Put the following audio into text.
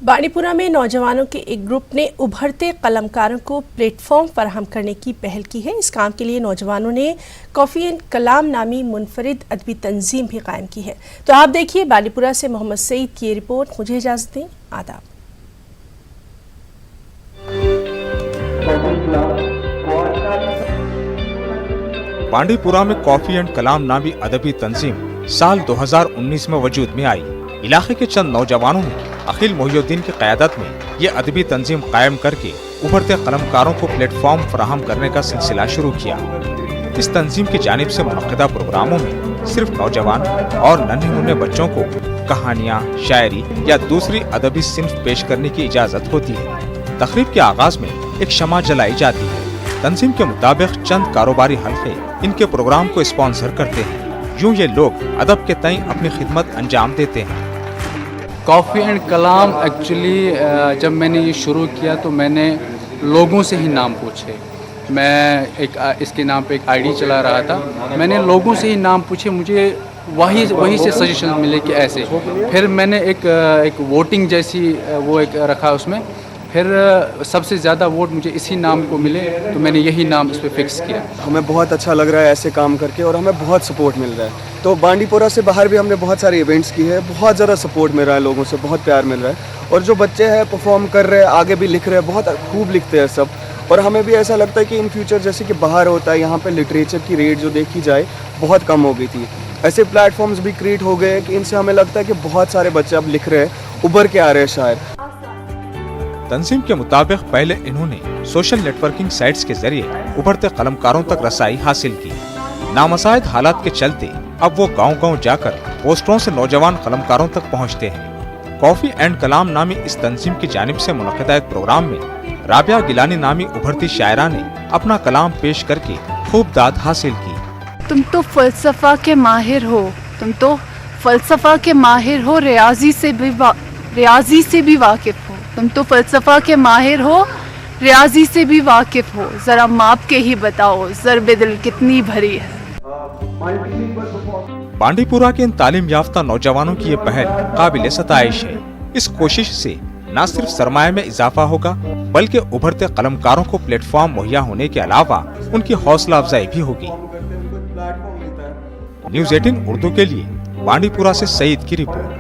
बांडीपुरा में नौजवानों के एक ग्रुप ने उभरते कलमकारों को प्लेटफॉर्म फराहम करने की पहल की है। इस काम के लिए नौजवानों ने कॉफ़ी एंड कलाम नामी मुनफरिद अदबी तंजीम भी कायम की है। तो आप देखिए बांडीपुरा से मोहम्मद सईद की ये रिपोर्ट। मुझे इजाज़त दें, आदाब। बांडीपुरा में कॉफ़ी एंड कलाम नामी अदबी तंजीम साल 2019 में वजूद में आई। इलाके के चंद नौजवानों ने अखिल मोहिउद्दीन की क़यादत में ये अदबी तंजीम कायम करके उभरते कलमकारों को प्लेटफॉर्म फराहम करने का सिलसिला शुरू किया। इस तंजीम की जानिब से मुनक़्क़िदा प्रोग्रामों में सिर्फ नौजवान और नन्हे मुन्ने बच्चों को कहानियाँ, शायरी या दूसरी अदबी सिन्फ पेश करने की इजाज़त होती है। तक़रीब के आगाज़ में एक शमा जलाई जाती है। तंजीम के मुताबिक चंद कारोबारी हल्के इनके प्रोग्राम को स्पॉन्सर करते हैं। यूँ ये लोग अदब के तय अपनी खिदमत अंजाम देते हैं। कॉफ़ी एंड कलाम एक्चुअली जब मैंने ये शुरू किया तो मैंने लोगों से ही नाम पूछे। मैं इसके नाम पे एक आईडी चला रहा था। मैंने लोगों से ही नाम पूछे, मुझे वही से सजेशन मिले कि ऐसे। फिर मैंने एक वोटिंग जैसी वो एक रखा उसमें। फिर सबसे ज़्यादा वोट मुझे इसी नाम को मिले तो मैंने यही नाम इस पर फिक्स किया। हमें बहुत अच्छा लग रहा है ऐसे काम करके और हमें बहुत सपोर्ट मिल रहा है। तो बांडीपुरा से बाहर भी हमने बहुत सारे इवेंट्स किए हैं, बहुत ज़्यादा सपोर्ट मिल रहा है, लोगों से बहुत प्यार मिल रहा है। और जो बच्चे हैं परफॉर्म कर रहे हैं, आगे भी लिख रहे हैं, बहुत खूब लिखते हैं सब। और हमें भी ऐसा लगता है कि इन फ्यूचर जैसे कि बाहर होता है, यहाँ पर लिटरेचर की रेट जो देखी जाए बहुत कम हो गई थी। ऐसे प्लेटफॉर्म्स भी क्रिएट हो गए कि इनसे हमें लगता है कि बहुत सारे बच्चे अब लिख रहे हैं, उभर के आ रहे हैं शायर। तंजीम के मुताबिक पहले इन्होंने सोशल नेटवर्किंग साइट्स के जरिए उभरते कलमकारों तक रसाई हासिल की। नामसाइद हालात के चलते अब वो गांव-गांव जाकर पोस्टरों से नौजवान कलमकारों तक पहुंचते हैं। कॉफ़ी एंड कलाम नामी इस तंजीम की जानिब से मुनक़्क़िदा एक प्रोग्राम में राबिया गिलानी नामी उभरती शायरा ने अपना कलाम पेश करके खूब दाद हासिल की। तुम तो फ़लसफ़ा के माहिर हो, तुम तो फ़लसफ़ा के माहिर हो, रियाजी से भी वाकिफ़ हो। तुम तो फ़लसफ़ा के माहिर हो, रियाजी से भी वाकिफ़ हो। ज़रा माप के ही बताओ ज़र्बे दिल कितनी भरी है। बांडीपुरा के इन तालीम याफ्ता नौजवानों की ये पहल काबिल सताइश है। इस कोशिश से न सिर्फ सरमाए में इजाफा होगा बल्कि उभरते कलमकारों को प्लेटफॉर्म मुहैया होने के अलावा उनकी हौसला अफजाई भी होगी। न्यूज़ 18 उर्दू के लिए बांडीपुरा से सईद की रिपोर्ट।